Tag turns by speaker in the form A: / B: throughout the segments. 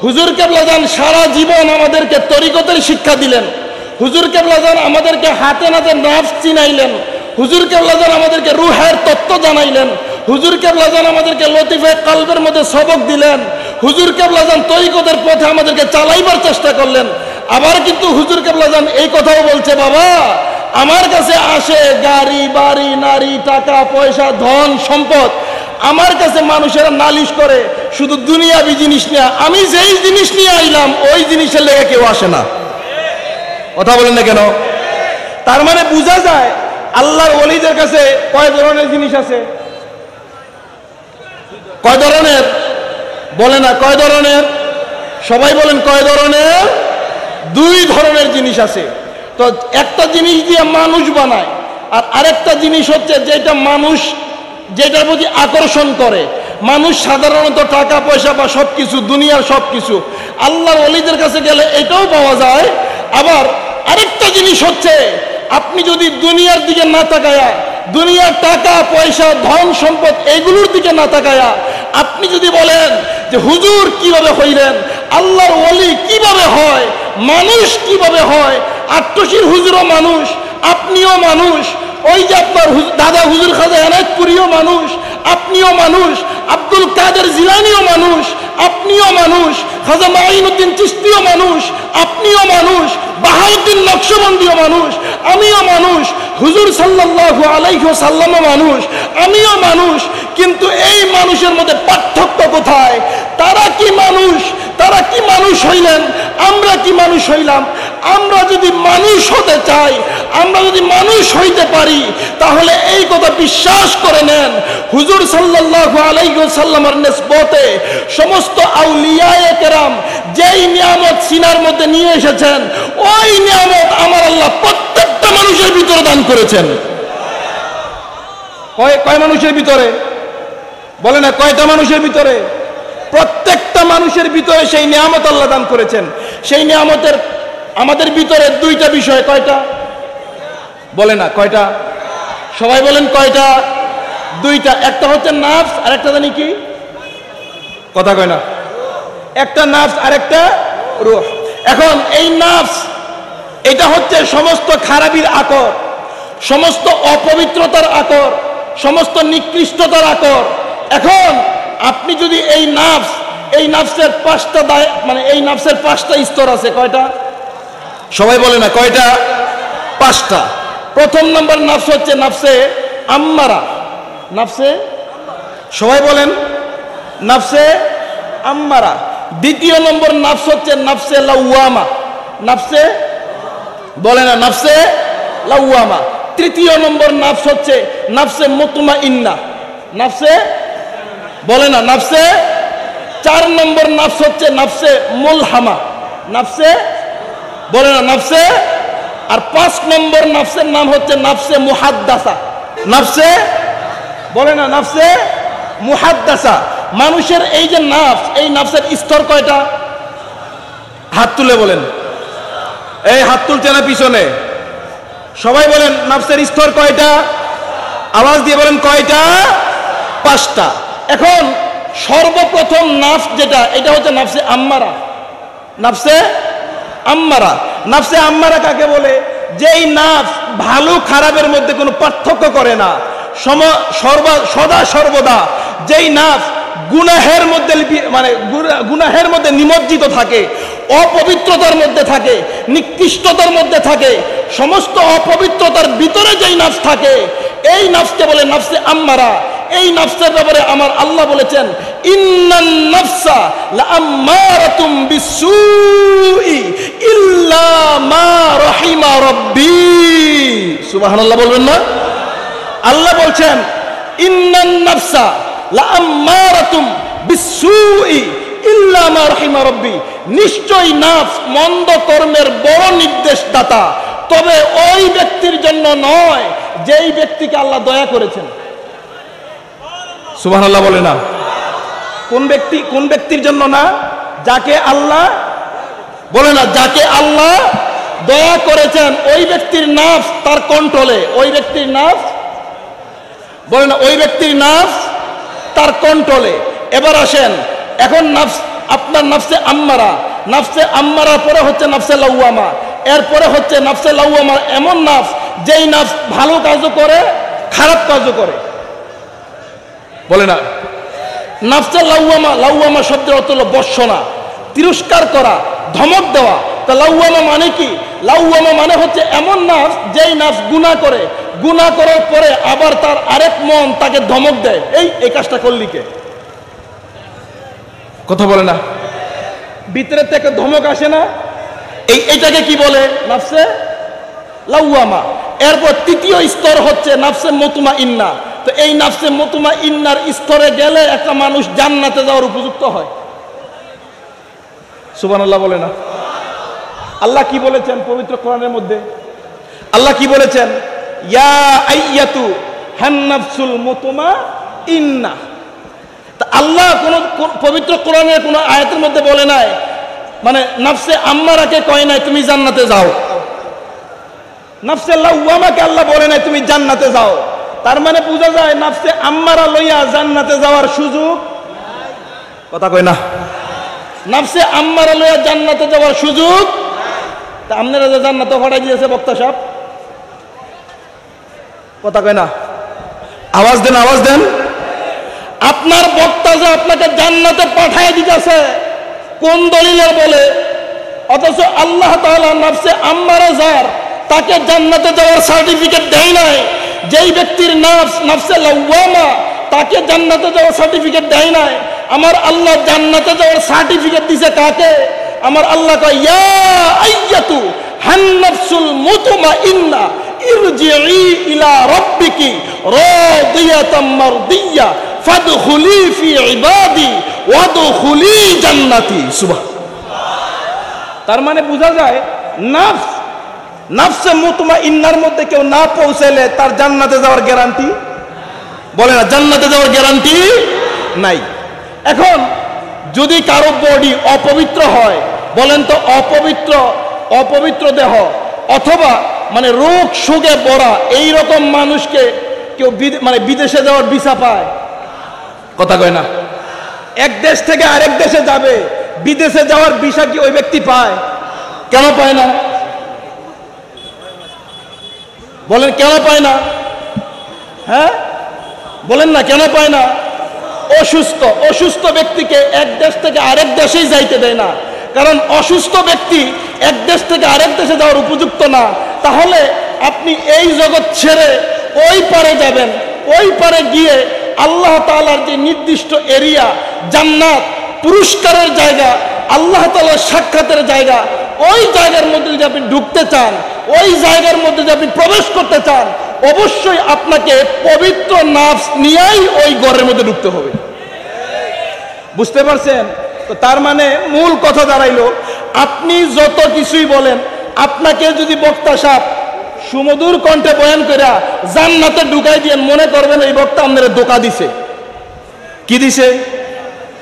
A: হুজুর কেবলাজান সারা জীবন আমাদেরকে তরিকতের শিক্ষা দিলেন। হুজুর কেবলাজান আমাদেরকে হাতে নাতে নাফস চিনাইলেন। হুজুর কেবলাজান আমাদেরকে রুহের তত্ত্ব জানাইলেন। হুজুর কেবলাজান আমাদেরকে লতিফে কলবের মধ্যে সবক দিলেন। হুজুর কেবলাজান তরিকতের পথে আমাদেরকে চালাইবার চেষ্টা করলেন। আবার কিন্তু হুজুর কেবলাজান এই কথাও বলছে, বাবা আমার কাছে আসে গাড়ি বাড়ি নারী টাকা পয়সা ধন সম্পদ, আমার কাছে মানুষেরা নালিশ করে শুধু দুনিয়াবি জিনিস নিয়ে। আমি যেই জিনিস নিয়ে আইলাম ওই জিনিসের লেগে কেউ আসে না। কথা বলেন না কেন? তার মানে বোঝা যায় আল্লাহর ওলিদের কাছে কয় ধরনের জিনিস আছে? কয় ধরনের? বলে না কয় ধরনের? সবাই বলেন কয় ধরনের? দুই ধরনের জিনিস আছে। তো একটা জিনিস দিয়ে মানুষ বানায়, আর আরেকটা জিনিস হচ্ছে যেটা মানুষ যেটার প্রতি আকর্ষণ করে। মানুষ সাধারণত টাকা পয়সা বা সবকিছু দুনিয়ার সবকিছু, আল্লাহর ওলিদের কাছে গেলে এটাও পাওয়া যায়। আবার আরেকটা জিনিস হচ্ছে আপনি যদি দুনিয়ার দিকে না তাকায়া, দুনিয়ার টাকা পয়সা ধন সম্পদ এগুলোর দিকে না তাকায়া আপনি যদি বলেন যে হুজুর কিভাবে হইলেন, আল্লাহর ওলি কিভাবে হয়, মানুষ কিভাবে হয়, আট্টশির হুজুরও মানুষ, আপনিও মানুষ, ওই যে আপনার দাদা হুজুর খাজা এনায়েতপুরীও মানুষ, আপনিও মানুষ, আব্দুল কাদের জিলানিও মানুষ, আপনিও মানুষ, খাজা মাঈনুদ্দিন চিশতিও মানুষ, আপনিও মানুষ, বাহাউদ্দিন নকশবন্দিও মানুষ, আমিও মানুষ, হুজুর সাল্লাল্লাহু আলাইহি ওয়াসাল্লামও মানুষ, আমিও মানুষ। কিন্তু এই মানুষের মধ্যে পার্থক্য কোথায়? তারা কি মানুষ, তারা কি মানুষ হইলেন, আমরা কি মানুষ হইলাম? আমরা যদি মানুষ হতে চাই, আমরা যদি মানুষ হইতে পারি, তাহলে এই কথা বিশ্বাস করে নেন হুজুর সাল্লাল্লাহু আলাইহি ওয়াসাল্লামের নিসবতে সমস্ত আউলিয়ায়ে কেরাম যেই নিয়ামত সিনার মধ্যে নিয়ে এসেছেন, ওই নিয়ামত আমার আল্লাহ প্রত্যেকটা মানুষের ভিতরে দান করেছেন। কয় মানুষের ভিতরে? বলে না কয়টা মানুষের ভিতরে? প্রত্যেকটা মানুষের ভিতরে সেই নিয়ামত আল্লাহ দান করেছেন। সেই নিয়ামতের আমাদের ভিতরে দুইটা বিষয়। কয়টা? বলে না কয়টা? সবাই বলেন কয়টা? দুইটা। একটা হচ্ছে নাফস আর একটা জানি কি? কথা কয় না। একটা নাফস আর একটা রূহ। এখন এই নাফস এটা হচ্ছে সমস্ত খারাপির আকর, সমস্ত অপবিত্রতার আকর, সমস্ত নিকৃষ্টতার আকর। এখন আপনি যদি এই নাফস, এই নাফসের পাঁচটা মানে এই নাফসের পাঁচটা স্তর আছে। কয়টা? সবাই বলে না কয়টা? পাঁচটা। প্রথম নম্বর নাফস হচ্ছে নাফসে আম্মারা। নাফসে সবাই বলেন নাফসে আম্মারা। দ্বিতীয় নম্বর নাফস হচ্ছে নাফসে লাওয়ামা। নাফসে বলে না নাফসে লাওয়ামা। তৃতীয় নম্বর নাফস হচ্ছে নাফসে মুতমাইন্না। নাফসে বলে না নাফসে। চার নম্বর নাফস হচ্ছে নাফসে মুলহামা। নাফসে বলে না নাফসে। আর পাঁচ নম্বর নাফসের নাম হচ্ছে নাফসে মুহাদ্দাসা। নাফসে বলে না নাফসে মুহাদ্দাসা। মানুষের এই যে নাফস, এই নাফসের স্তর কয়টা? হাত তুলে বলেন। এই হাত তুলছে না পিছনে? সবাই বলেন নাফসের স্তর কয়টা? আওয়াজ দিয়ে বলেন কয়টা? পাঁচটা। এখন সর্বপ্রথম নাফস যেটা, এটা হচ্ছে নাফসে আম্মারা। নাফসে আম্মারা। নাফসে আম্মারা কাকে বলে? যেই নাফস ভালো খারাপের মধ্যে কোনো পার্থক্য করে না, সদা সর্বদা যেই নাফস গুনাহের মধ্যে মানে গুনাহের মধ্যে নিমজ্জিত থাকে, অপবিত্রতার মধ্যে থাকে, নিকৃষ্টতার মধ্যে থাকে, সমস্ত অপবিত্রতার ভিতরে যেই নাফস থাকে, এই নাফসকে বলে নাফসে আম্মারা। এই নাফসের ব্যাপারে আমার আল্লাহ বলেছেন ইন্নান নাফসা লাআম্মারাতুম বিসসুই ইল্লা মা রাহিমা রাব্বি। সুবহানাল্লাহ বলবেন না? আল্লাহ বলছেন ইন্নান নাফসা লাআম্মারাতুম বিসসুই ইল্লা মা রাহিমা রাব্বি। নিশ্চয়ই নাফস মন্দ কর্মের বড় নির্দেশদাতা, তবে ওই ব্যক্তির জন্য নয় যেই ব্যক্তিকে আল্লাহ দয়া করেছেন। সুবহানাল্লাহ বলে না? কোন ব্যক্তির জন্য না? যাকে আল্লাহ বলে না, যাকে আল্লাহ দয়া করেছেন ওই ব্যক্তির নাফস তার কন্ট্রোলে। ওই ব্যক্তির নাফস বলে না, ওই ব্যক্তির নাফস তার কন্ট্রোলে। এবার আসেন, এখন নাফস আপনার নাফসে আম্মারা, নাফসে আম্মারার পরে হচ্ছে নাফসে লাওয়ামা, এরপরে হচ্ছে নাফসে লাওয়ামা এমন নাফস যেই নাফস ভালো কাজও করে খারাপ কাজও করে। বলে না নাফসে লাওয়ামা, লাওয়ামা শব্দের অর্থ হলো বর্ষনা, তিরস্কার করা, ধমক দেওয়া। তা লাওয়ামা মানে কি? লাওয়ামা মানে হচ্ছে এমন নাফস যেই নাফস গুনাহ করে, গুনাহ করার পরে আবার তার আরেক মন তাকে ধমক দেয়, এই কাজটা করলি কে? কথা বলে না, ভিতরের থেকে ধমক আসে না, এইটাকে কি বলে? নাফসে লাওয়ামা। এরপর তৃতীয় স্তর হচ্ছে নাফসে মুতমাইন্না। তো এই নাফসে মুতমাইন্নার স্তরে গেলে একটা মানুষ জান্নাতে যাওয়ার উপযুক্ত হয়। সুবহানাল্লাহ বলে না? আল্লাহ কি বলেছেন পবিত্র কোরআনের মধ্যে? আল্লাহ কি বলেছেন? ইয়া আইয়াতু হান্নাফসুল মুতমাইন্না। তা আল্লাহ কোন পবিত্র কোরআনের কোন আয়াতের মধ্যে বলে নাই, মানে নাফসে আম্মারাকে কয় নাই তুমি জান্নাতে যাও, নাফসে লাওয়ামাকে আল্লাহ বলে নাই তুমি জান্নাতে যাও। তার মানে বোঝা যায় নাফসে আম্মারা লইয়া জান্নাতে যাওয়ার সুযোগ, কথা কয় না, নাফসে আম্মারা লইয়া জান্নাতে যাওয়ার সুযোগ। তা আপনারা যে জান্নাতে হঠাৎ দিয়েছে বক্তা সাহেব, কথা কয় না, আওয়াজ দেন, আওয়াজ দেন। আপনার বক্তা যে আপনাকে জান্নাতে পাঠায় দিতেছে কোন দলিলের বলে? অথচ আল্লাহ তাআলা নাফসে আম্মারা যার, তাকে জান্নাতে যাওয়ার সার্টিফিকেট দেয় নাই। যেই ব্যক্তির নাফসে লাওয়ামা, তাকে জান্নাতে যাওয়ার সার্টিফিকেট দেয় নাই। আমার আল্লাহ জান্নাতে যাওয়ার সার্টিফিকেট দিছে কাকে? আমার আল্লাহ কয় ইয়া আইয়াতু হান্নাফসুল মুতমাইন্না ইরজিই ইলা রাব্বিকি রাদিয়াতাম মারদিয়া ফাদখুলি ফি ইবাদি ওয়াদখুলি জান্নাতি। সুবহানাল্লাহ। তার মানে বোঝা যায় নাফসে মুতমাইন্নার মধ্যে কেউ না পৌঁছাইলে তার জান্নাতে যাওয়ার গ্যারান্টি, বলে না, জান্নাতে যাওয়ার গ্যারান্টি নাই। এখন যদি কারো বডি অপবিত্র হয়, বলেন তো অপবিত্র দেহ অথবা মানে রোগ শোকে ভরা এই রকম মানুষকে কেউ মানে বিদেশে যাওয়ার ভিসা পায়? কথা কয় না। এক দেশ থেকে আরেক দেশে যাবে, বিদেশে যাওয়ার ভিসা কি ওই ব্যক্তি পায়? কেন পায় না? বলেন কেন পায় না? হ্যাঁ বলেন না, কেন পায় না? অসুস্থ ব্যক্তিকে এক দেশ থেকে আরেক দেশেই যাইতে দেয় না, কারণ অসুস্থ ব্যক্তি এক দেশ থেকে আরেক দেশে যাওয়ার উপযুক্ত না। তাহলে আপনি এই জগৎ ছেড়ে ওই পারে যাবেন, ওই পারে গিয়ে আল্লাহ তাআলার যে নির্দিষ্ট এরিয়া, জান্নাত, পুরস্কারের জায়গা, আল্লাহ তাআলার সাক্ষাতের জায়গা, ওই জায়গার মধ্যে যদি আপনি ঢুকতে চান, ওই জায়গার মধ্যে যদি আপনি প্রবেশ করতে চান, অবশ্যই আপনাকে পবিত্র নাফস নিয়েই ওই ঘরের মধ্যে ঢুকতে হবে। বুঝতে পারছেন? তো তার মানে মূল কথা দাঁড়াইলো, আপনি যত কিছুই বলেন, আপনাকে যদি বক্তা সাহেব সুমধুর কণ্ঠে বয়ান করে জান্নাতে ঢুকাই দিয়ে, মনে করবেন এই বক্তা আপনারা ধোঁকা দিছে। কি দিছে?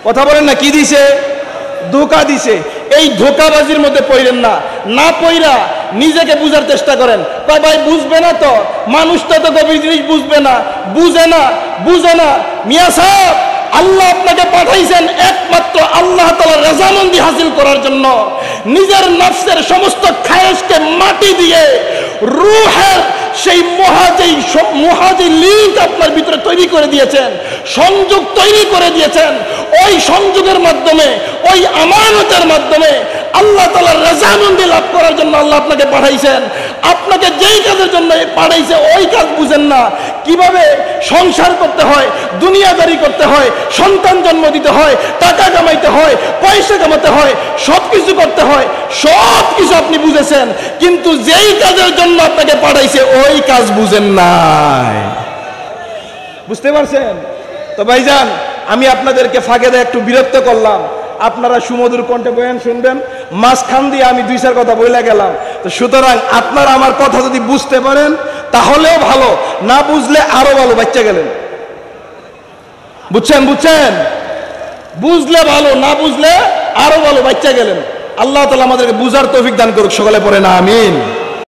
A: কথা বলেন না, কি দিছে? ধোঁকা দিছে। এই ধোঁকাবাজির মধ্যে পড়েন না, না পড়া নিজেকে বুঝার চেষ্টা করেন। ভাই বুঝবে না তো, মানুষটা তো গভীর জিনিস বুঝবে না, বুঝে না। মিয়া সাহেব, আল্লাহ আপনাকে পাঠাইছেন একমাত্র আল্লাহ তাআলার রাজামন্দি হাসিল করার জন্য। নিজের নফসের সমস্ত খায়েশকে মাটি দিয়ে রূহের সেই মহাজি লিঙ্ক আপনার ভিতরে তৈরি করে দিয়েছেন, সংযোগ তৈরি করে দিয়েছেন। ওই সংযোগের মাধ্যমে, ওই আমানতের মাধ্যমে আল্লাহ তাআলার রাজামন্দি লাভ করার জন্য আল্লাহ আপনাকে পাঠাইছেন। আপনাকে যেই কাজের জন্য পাঠাইছে ওই কাজ বুঝেন না, কিভাবে সংসার করতে হয়, দুনিয়াদারি করতে হয়, সন্তান জন্ম দিতে হয়, টাকা কামাইতে হয়, পয়সা কামাতে হয়, সব কিছু করতে হয়, সব কিছু আপনি বুঝেছেন, কিন্তু যেই কাজের জন্য আপনাকে পাঠাইছে ওই কাজ বুঝেন নাই। বুঝতে পারছেন? তো ভাইজান, আমি আপনাদেরকে ফাঁকে দিয়ে একটু বিরক্ত করলাম, আপনারা সুমধুর কণ্ঠে বয়ান শুনবেন, মাঝখান দিয়ে আমি দুই চার কথা বলে গেলাম। তো সুতরাং আপনারা আমার কথা যদি বুঝতে পারেন তাহলেও ভালো, না বুঝলে আরো ভালো, বাচ্চা গেলেন। বুঝছেন? বুঝলে ভালো, না বুঝলে আরো ভালো, বাচ্চা গেলেন। আল্লাহ তাআলা আমাদেরকে বুঝার তৌফিক দান করুক, সকলে পড়েন আমিন।